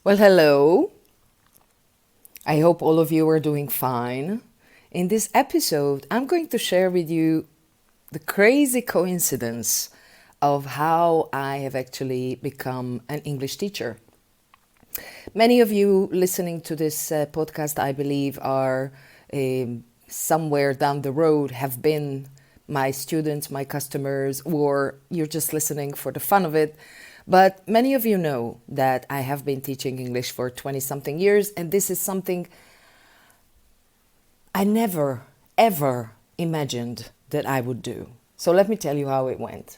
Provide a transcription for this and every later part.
Well, hello. I hope all of you are doing fine. In this episode, I'm going to share with you the crazy coincidence of how I have actually become an English teacher. Many of you listening to this podcast, I believe, are somewhere down the road, have been my students, my customers, or you're just listening for the fun of it. But many of you know that I have been teaching English for 20 something years, and this is something I never, ever imagined that I would do. So let me tell you how it went.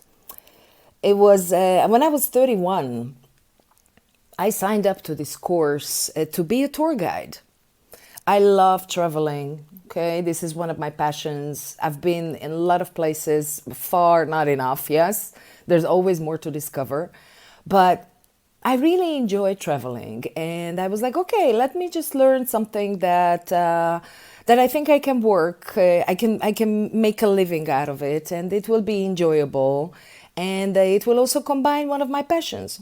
It was when I was 31, I signed up to this course to be a tour guide. I love traveling. Okay, this is one of my passions. I've been in a lot of places, far not enough, yes. There's always more to discover. But I really enjoy traveling, and I was like, okay, let me just learn something that I think I can work. I can make a living out of it, and it will be enjoyable, and it will also combine one of my passions.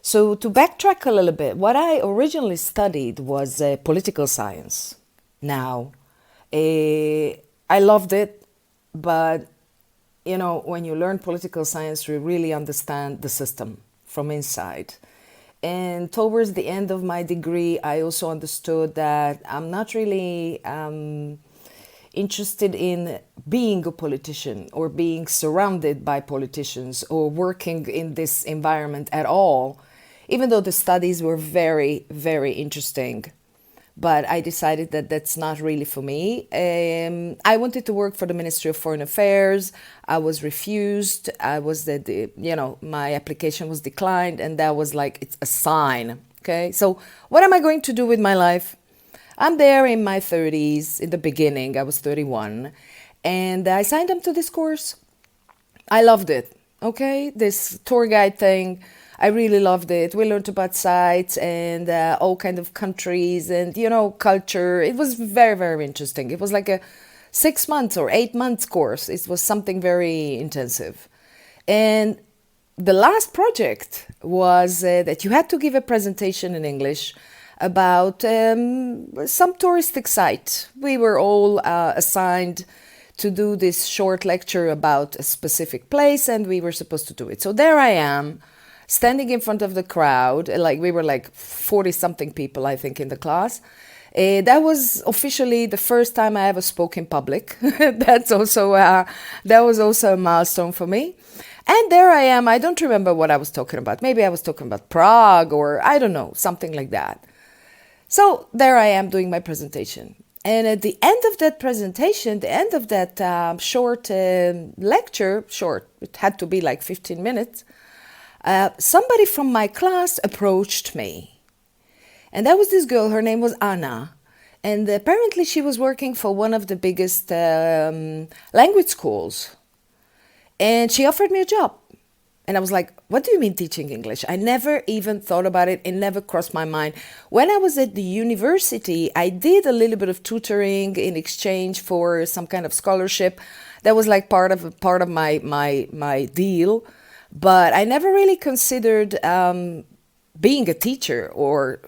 So to backtrack a little bit, what I originally studied was political science. Now, I loved it, but when you learn political science, you really understand the system from inside. And towards the end of my degree, I also understood that I'm not really interested in being a politician or being surrounded by politicians or working in this environment at all, even though the studies were very, very interesting. But I decided that that's not really for me. I wanted to work for the Ministry of Foreign Affairs. I was refused. My application was declined, and that was like, it's a sign. Okay, so what am I going to do with my life? I'm there in my 30s. In the beginning, I was 31, and I signed up to this course. I loved it. Okay, this tour guide thing. I really loved it. We learned about sites and all kind of countries and, culture. It was very, very interesting. It was like a 6 months or 8 months course. It was something very intensive. And the last project was that you had to give a presentation in English about some touristic site. We were all assigned to do this short lecture about a specific place, and we were supposed to do it. So there I am, standing in front of the crowd, like we were like 40 something people, I think, in the class. That was officially the first time I ever spoke in public. That was also a milestone for me. And there I am. I don't remember what I was talking about. Maybe I was talking about Prague or I don't know, something like that. So there I am doing my presentation. And at the end of that presentation, the end of that short lecture, it had to be like 15 minutes, somebody from my class approached me. And that was this girl. Her name was Anna. And apparently she was working for one of the biggest language schools. And she offered me a job. And I was like, what do you mean teaching English? I never even thought about it. It never crossed my mind. When I was at the university, I did a little bit of tutoring in exchange for some kind of scholarship. That was like part of my deal. But I never really considered being a teacher or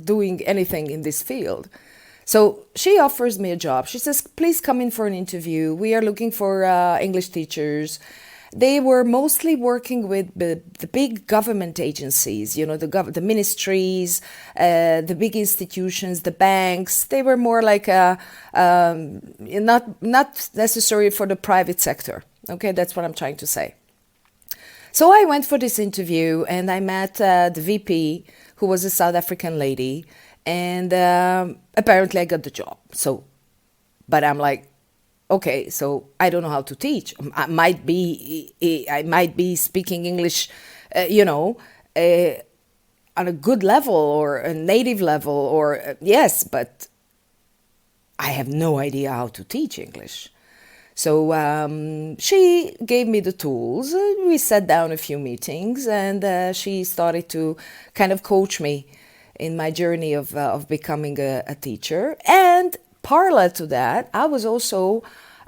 doing anything in this field. So she offers me a job. She says, please come in for an interview. We are looking for English teachers. They were mostly working with the big government agencies, the ministries, the big institutions, the banks. They were more like not necessary for the private sector. Okay, that's what I'm trying to say. So I went for this interview and I met the VP, who was a South African lady, and apparently I got the job. But I'm like, okay, so I don't know how to teach. I might be speaking English, on a good level or a native level, or yes, but I have no idea how to teach English. So she gave me the tools. We sat down a few meetings, and she started to kind of coach me in my journey of becoming a teacher. And parallel to that, I was also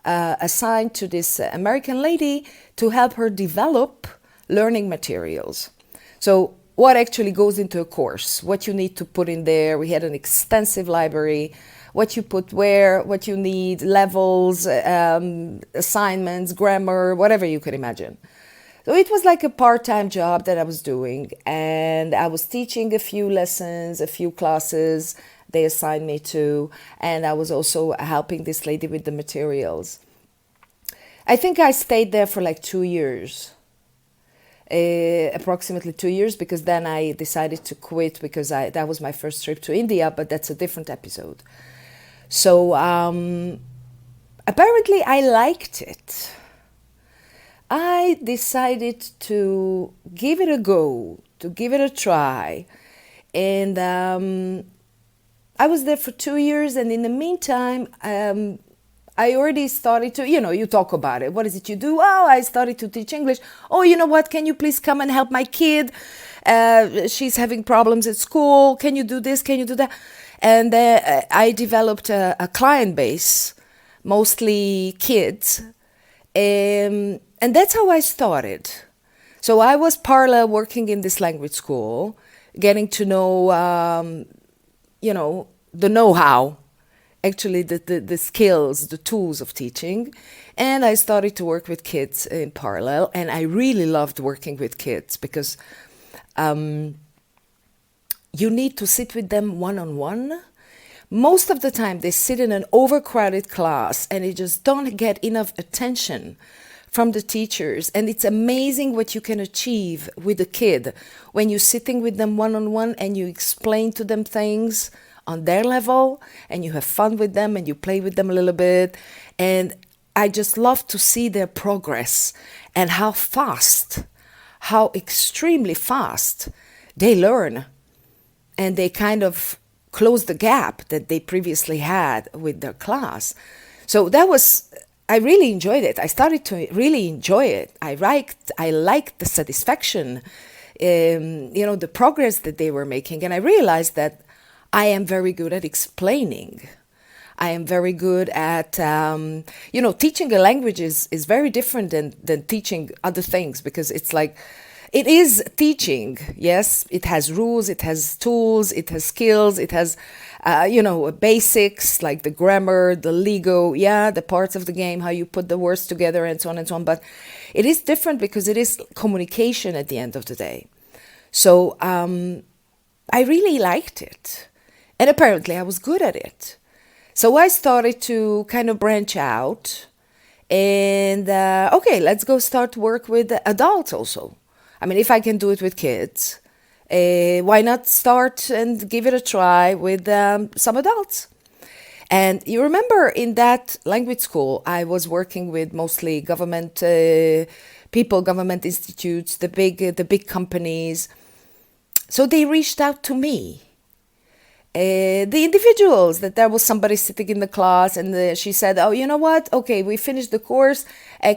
assigned to this American lady to help her develop learning materials. So what actually goes into a course, what you need to put in there. We had an extensive library, what you put where, what you need, levels, assignments, grammar, whatever you could imagine. So it was like a part-time job that I was doing, and I was teaching a few lessons, a few classes they assigned me to, and I was also helping this lady with the materials. I think I stayed there for like 2 years, approximately 2 years, because then I decided to quit because that was my first trip to India, but that's a different episode. So apparently I liked it. I decided to give it a go, to give it a try. And I was there for 2 years, and in the meantime, I already started to, you talk about it. What is it you do? Oh, I started to teach English. Oh, you know what? Can you please come and help my kid? She's having problems at school. Can you do this? Can you do that? And I developed a client base, mostly kids. And that's how I started. So I was parallel working in this language school, getting to know, the know-how, actually the skills, the tools of teaching. And I started to work with kids in parallel. And I really loved working with kids because you need to sit with them one-on-one. Most of the time, they sit in an overcrowded class and they just don't get enough attention from the teachers. And it's amazing what you can achieve with a kid when you're sitting with them one-on-one and you explain to them things on their level and you have fun with them and you play with them a little bit. And I just love to see their progress and how extremely fast they learn, and they kind of close the gap that they previously had with their class. So I really enjoyed it. I started to really enjoy it. I liked the satisfaction, the progress that they were making. And I realized that I am very good at explaining. I am very good at, teaching a language is very different than teaching other things, because it's like, it is teaching, yes. It has rules, it has tools, it has skills, it has, basics like the grammar, the lingo, the parts of the game, how you put the words together and so on and so on. But it is different because it is communication at the end of the day. So I really liked it. And apparently I was good at it. So I started to kind of branch out and, let's go start work with adults also. I mean, if I can do it with kids, why not start and give it a try with some adults? And you remember in that language school, I was working with mostly government people, government institutes, the big companies. So they reached out to me. The individuals, that there was somebody sitting in the class and she said, oh, you know what? Okay, we finished the course.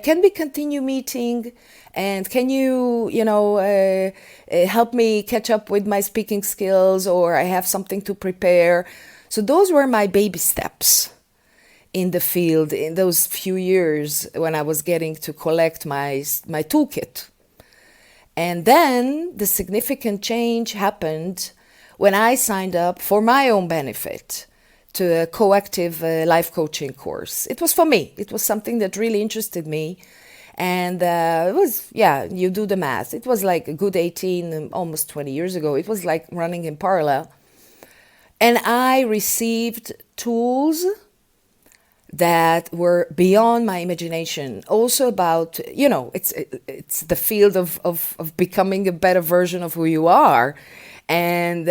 Can we continue meeting? And can you, help me catch up with my speaking skills, or I have something to prepare. So those were my baby steps in the field in those few years when I was getting to collect my toolkit. And then the significant change happened when I signed up for my own benefit to a coactive life coaching course. It was for me. It was something that really interested me. And it was, you do the math. It was like a good 18, almost 20 years ago. It was like running in parallel. And I received tools that were beyond my imagination. Also about, it's the field of becoming a better version of who you are. And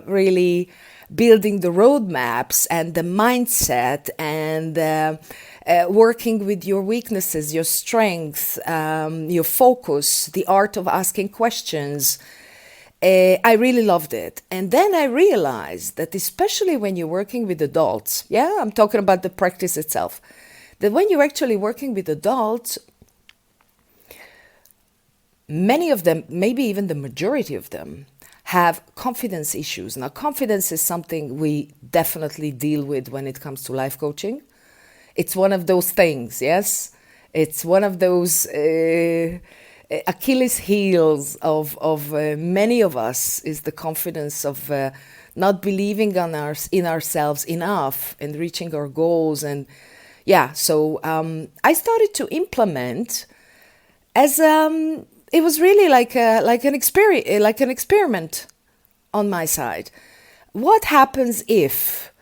really building the roadmaps and the mindset and working with your weaknesses, your strengths, your focus, the art of asking questions. I really loved it. And then I realized that especially when you're working with adults, I'm talking about the practice itself, that when you're actually working with adults, many of them, maybe even the majority of them, have confidence issues. Now, confidence is something we definitely deal with when it comes to life coaching. It's one of those things, yes? It's one of those Achilles heels of many of us is the confidence of not believing in ourselves enough and reaching our goals. And yeah, so I started to implement as it was really like an experiment on my side. What happens if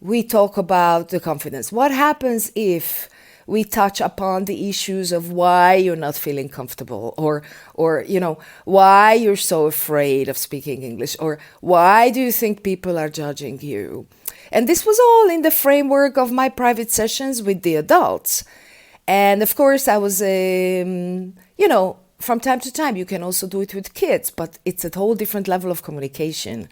we talk about the confidence? What happens if we touch upon the issues of why you're not feeling comfortable, or why you're so afraid of speaking English, or why do you think people are judging you? And this was all in the framework of my private sessions with the adults. And of course, I was, from time to time, you can also do it with kids, but it's a whole different level of communication.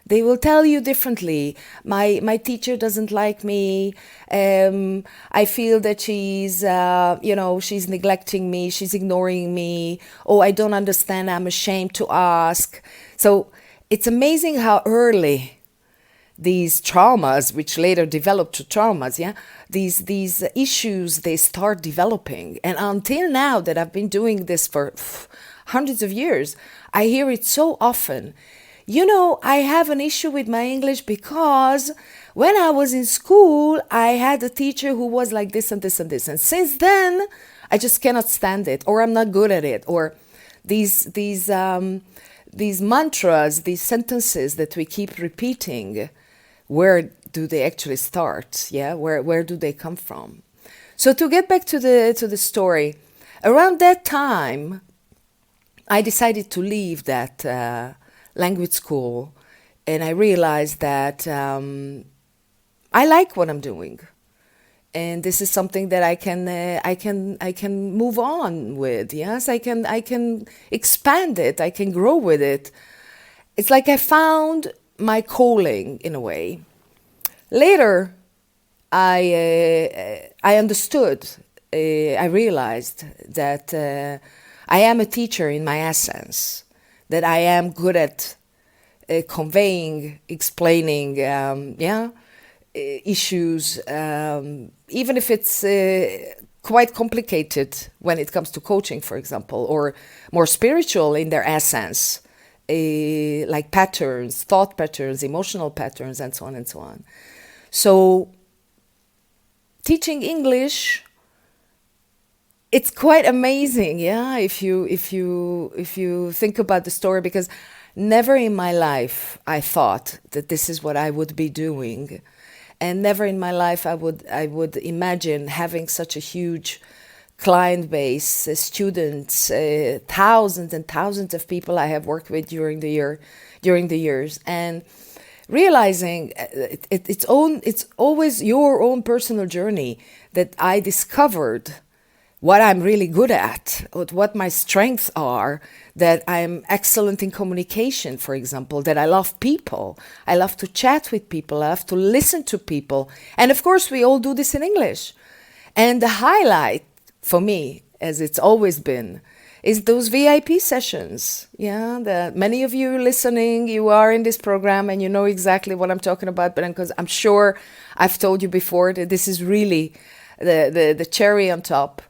They will tell you differently. My teacher doesn't like me. I feel that she's neglecting me. She's ignoring me. Oh, I don't understand. I'm ashamed to ask. So it's amazing how early these traumas, which later developed to traumas, these issues, they start developing. And until now that I've been doing this for hundreds of years, I hear it so often. I have an issue with my English because when I was in school, I had a teacher who was like this and this and this. And since then, I just cannot stand it, or I'm not good at it, or these mantras, these sentences that we keep repeating, where do they actually start? Yeah, where do they come from? So to get back to the story, around that time, I decided to leave that language school, and I realized that I like what I'm doing, and this is something that I can move on with. Yes, I can expand it. I can grow with it. It's like I found my calling in a way. Later, I understood. I realized that I am a teacher in my essence. That I am good at conveying, explaining, issues, even if it's quite complicated when it comes to coaching, for example, or more spiritual in their essence, like patterns, thought patterns, emotional patterns, and so on and so on. So, teaching English, it's quite amazing, if you think about the story, because never in my life I thought that this is what I would be doing, and never in my life I would imagine having such a huge client base, students, thousands and thousands of people I have worked with during the years, and realizing it's always your own personal journey that I discovered what I'm really good at, what my strengths are, that I'm excellent in communication, for example, that I love people. I love to chat with people. I love to listen to people. And of course, we all do this in English. And the highlight for me, as it's always been, is those VIP sessions. That many of you listening, you are in this program and you know exactly what I'm talking about, but because I'm sure I've told you before that this is really the cherry on top.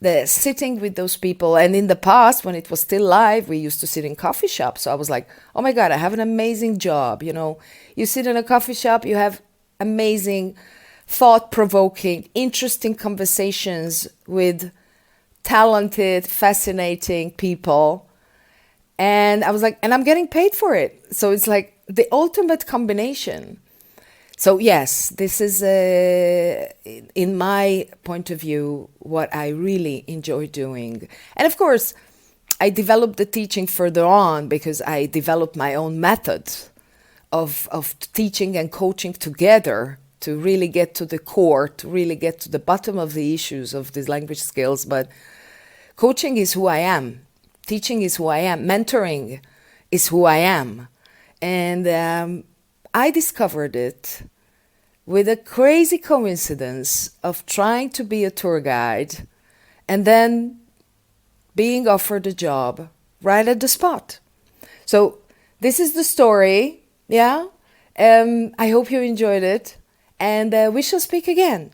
The sitting with those people. And in the past, when it was still live, we used to sit in coffee shops. So I was like, oh my God, I have an amazing job. You sit in a coffee shop, you have amazing, thought-provoking, interesting conversations with talented, fascinating people. And I was like, and I'm getting paid for it. So it's like the ultimate combination. So yes, this is, in my point of view, what I really enjoy doing. And of course, I developed the teaching further on because I developed my own method of teaching and coaching together to really get to the core, to really get to the bottom of the issues of these language skills. But coaching is who I am. Teaching is who I am. Mentoring is who I am. And I discovered it with a crazy coincidence of trying to be a tour guide and then being offered a job right at the spot. So this is the story, I hope you enjoyed it, and we shall speak again.